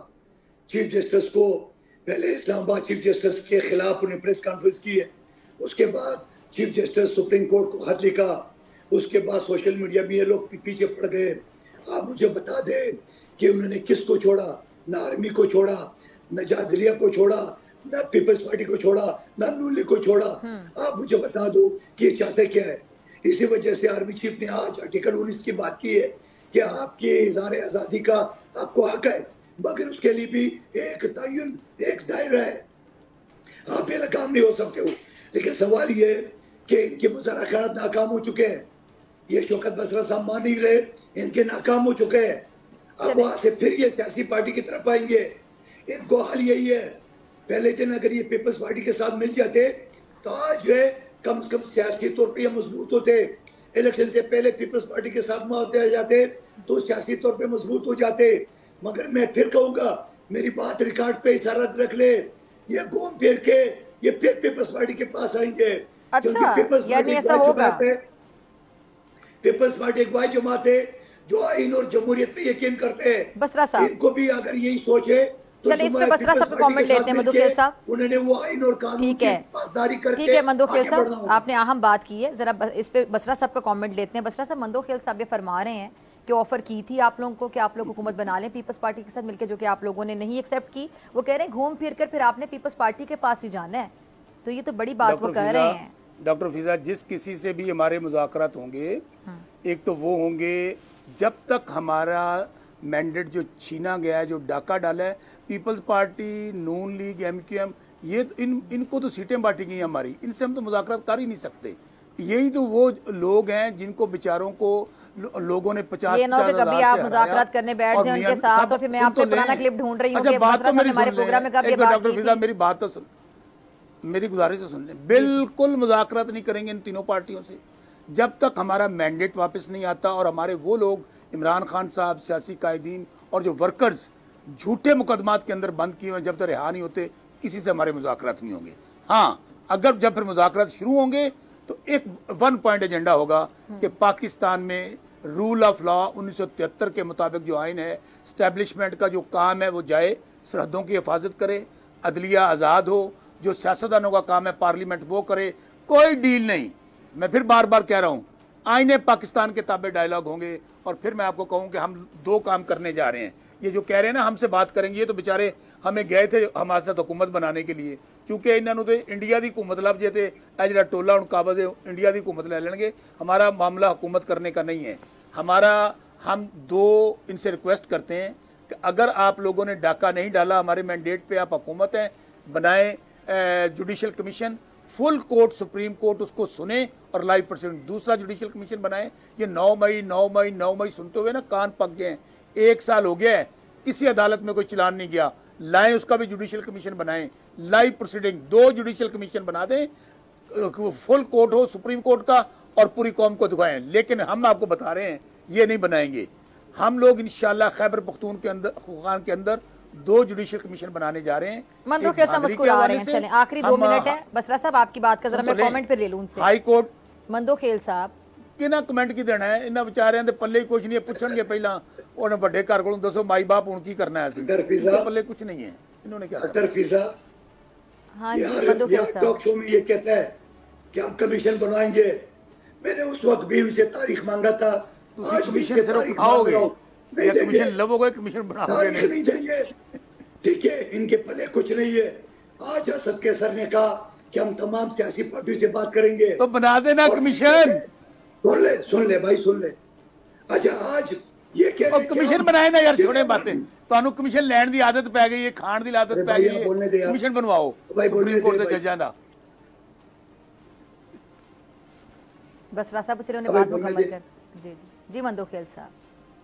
चीफ जस्टिस को। पहले इस्लामाबाद चीफ जस्टिस के खिलाफ उन्हें प्रेस कॉन्फ्रेंस की है, उसके बाद चीफ जस्टिस सुप्रीम कोर्ट को खत लिखा, उसके बाद सोशल मीडिया में ये लोग पीछे पड़ गए। आप मुझे बता दें कि उन्होंने किसको छोड़ा? ना आर्मी को छोड़ा, न जादलिया को छोड़ा, न पीपल्स पार्टी को छोड़ा, न नूली को छोड़ा। आप मुझे बता दो कि ये चाहते क्या है? इसी वजह से आर्मी चीफ ने आज आर्टिकल 19 की बात की है कि आपके इज़हार आज़ादी का आपको हक है, मगर उसके लिए भी एक तयन, एक दायरा है। आप बेलगाम नहीं हो सकते हो। लेकिन सवाल ये है कि इनके मुज़ाकरात नाकाम हो चुके हैं। ये शौकत बसरा साहब मान नहीं रहे, इनके नाकाम हो चुके हैं। अब वहां से फिर ये सियासी पार्टी की तरफ आएंगे। इनको हाल यही है, पहले दिन अगर ये पीपल्स पार्टी के साथ मिल जाते तो आज जो है कम से कम सियासी तौर पर ये मजबूत होते। इलेक्शन से पहले पीपल्स पार्टी के साथ में जाते तो सियासी तौर पर मजबूत हो जाते। मगर मैं फिर कहूंगा, मेरी बात रिकॉर्ड पे इशारा रख ले, ये घूम फिर के ये फिर पीपल्स पार्टी के पास आएंगे। अच्छा, यानी ऐसा होगा। पीपल्स पार्टी एक वाई जमात है जो आइन और जमहूरियत पे यकीन करते हैं। बसरा साहब, इनको भी अगर यही सोच है तो चलिए इस पे बसरा साहब का कमेंट लेते हैं। मंदोखेल साहब, उन्होंने वो आइन और कानून की पासदारी करके, ठीक है मंदोखेल साहब, आपने अहम बात की है, जरा इस पे बसरा साहब का कमेंट लेते हैं। बसरा साहब, मंदोखेल साहब ये फरमा रहे हैं कि ऑफर की थी आप लोगों को कि आप लोग हुकूमत बना लें पीपल्स पार्टी के साथ मिलकर, जो कि आप लोगों ने नहीं एक्सेप्ट की। वो कह रहे हैं घूम फिर कर फिर आपने पीपल्स पार्टी के पास ही जाना है, तो ये तो बड़ी बात वो कह रहे हैं। डॉक्टर फिजा, जिस किसी से भी हमारे मुज़ाकरात होंगे, एक तो वो होंगे जब तक हमारा मैंडेट जो छीना गया है, जो डाका डाला है, पीपल्स पार्टी, नून लीग, MQM, ये इनको तो सीटें बांटी गई हैं हमारी, इनसे हम तो मुज़ाकरात कर ही नहीं सकते। यही तो वो लोग हैं जिनको बेचारों को लोगों ने 50,000 कभी आप मुज़ाकरात करने बैठ जाएं उनके साथ, और फिर मैं आपके पुराना क्लिप ढूंढ रही हूं कि बात तो मेरी हमारे प्रोग्राम में कब ये बात डॉक्टर फिजा, मेरी बात तो सुन, मेरी गुजारिश तो सुन लें। बिल्कुल मुज़ाकरात नहीं करेंगे इन तीनों पार्टियों से जब तक हमारा मैंडेट वापस नहीं आता और हमारे वो लोग, इमरान खान साहब, सियासी कायदीन और जो वर्कर्स झूठे मुकदमात के अंदर बंद किए हुए जब तक रिहा नहीं होते, किसी से हमारे मुज़ाकरात नहीं होंगे। हाँ, अगर जब फिर मुज़ाकरात शुरू होंगे तो एक 1 पॉइंट एजेंडा होगा कि पाकिस्तान में रूल ऑफ लॉ 1973 के मुताबिक जो आइन है, स्टैब्लिशमेंट का जो काम है वो जाए, सरहदों की हिफाजत करे, अदलिया आज़ाद हो, जो सियासतदानों का काम है पार्लियामेंट वो करे, कोई डील नहीं। मैं फिर बार बार कह रहा हूँ, आईने पाकिस्तान के ताबे डायलॉग होंगे। और फिर मैं आपको कहूँ कि हम 2 काम करने जा रहे हैं। ये जो कह रहे हैं ना हमसे बात करेंगे, ये तो बेचारे हमें गए थे हमारे साथ हुकूमत बनाने के लिए, क्योंकि इन्होंने तो इंडिया की हुकूमत लब जे थे, जरा टोला उन काबज इंडिया की हुकूमत ले लेंगे। हमारा मामला हुकूमत करने का नहीं है हमारा। हम 2 इनसे रिक्वेस्ट करते हैं कि अगर आप लोगों ने डाका नहीं डाला हमारे मैंडेट पे, आप हुकूमत हैं, बनाए judicial commission, full court, supreme court उसको सुने और लाइव प्रोसीडिंग। दूसरा जुडिशल कमीशन बनाए। ये 9 मई सुनते हुए ना कान पक गए हैं। 1 साल हो गया है, किसी अदालत में कोई चलान नहीं गया। लाएं, उसका भी जुडिशल कमीशन बनाएं, लाइव प्रोसीडिंग। 2 जुडिशल कमीशन बना दें, फुल कोर्ट हो सुप्रीम कोर्ट का, और पूरी कौम को दिखाएं। लेकिन हम आपको बता रहे हैं ये नहीं बनाएंगे। हम लोग इंशाल्लाह खैबर पख्तूनख्वा के अंदर 2 जुडिशल कमीशन बनाने जा रहे हैं। मंदोखेल साहब मुस्कुरा रहे हैं। चलें, आखिरी 2 मिनट है। बसरा साहब आपकी बात का जरा मैं कमेंट फिर ले लूं उनसे। हाई कोर्ट मंदोखेल साहब किना कमेंट की देना है, इन्हां बेचारियां दे पल्ले कुछ नहीं है। पूछणगे पहला उन्हें बड़े घर को, दसो माई बाप हुण की करना है, पल्ले कुछ नहीं है, इन्होंने क्या करना। हाँ जी, मंदोखेल साहब टॉक शो में ये कहता है कि हम कमीशन बनवाएंगे। मैंने उस वक्त भी उनसे तारीख मांगा था। आज कमीशन सिर्फ खाओगे या कमीशन लबोगे, कमीशन बनाओगे नहीं देंगे। ठीक है, इनके पल्ले कुछ नहीं है। आज असद के सर ने कहा कि हम तमाम सियासी पार्टियों से बात करेंगे, तो बना देना कमीशन। सुन ले भाई, सुन ले। अच्छा, आज ये कह रहे कमीशन बनाए ना यार, छोड़े बातें। ਤੁਹਾਨੂੰ कमीशन लैन की आदत पै गई है, खाण की आदत पै गई है, कमीशन बनवाओ सुप्रीम कोर्ट के जजां दा। बसरा साहब चलो ने बात मुकम्मल कर। जी जी जी मंदोखेल साहब।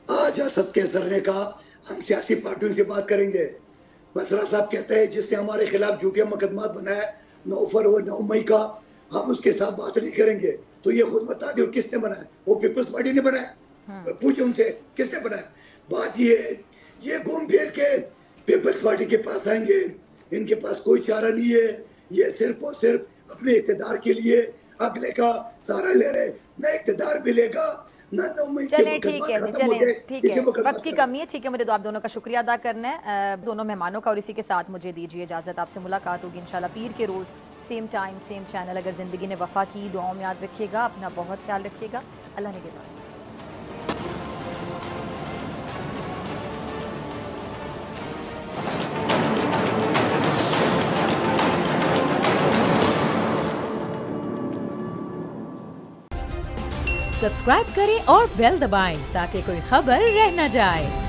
आज असद के सर ने कहा हम सियासी पार्टियों से बात करेंगे। बसरा साहब कहते हैं जिसने हमारे खिलाफ झूठे मुकदमा बनाया 9 मई का, हम उसके साथ बात नहीं करेंगे। तो ये खुद बता दो किसने बनाया? वो पीपल्स पार्टी ने बनाया? पूछे उनसे किसने बनाया। बात ये घूम फिर के पीपल्स पार्टी के पास आएंगे। इनके पास कोई चारा नहीं है। ये सिर्फ और सिर्फ अपने इक़्तिदार के लिए अगले का सहारा ले रहे। न इक़्तिदार मिलेगा न 9 मई। चलें, ठीक है जी, चलें, ठीक है, वक्त की कमी है। ठीक है, मुझे तो आप दोनों का शुक्रिया अदा करना है, दोनों मेहमानों का। और इसी के साथ मुझे दीजिए इजाज़त। आपसे मुलाकात होगी इंशाल्लाह पीर के रोज़, सेम टाइम सेम चैनल। अगर ज़िंदगी ने वफ़ा की, दुआओं में याद रखिएगा, अपना बहुत ख्याल रखिएगा। अल्लाह ने के बाद। सब्सक्राइब करें और बेल दबाएं ताकि कोई खबर रह न जाए।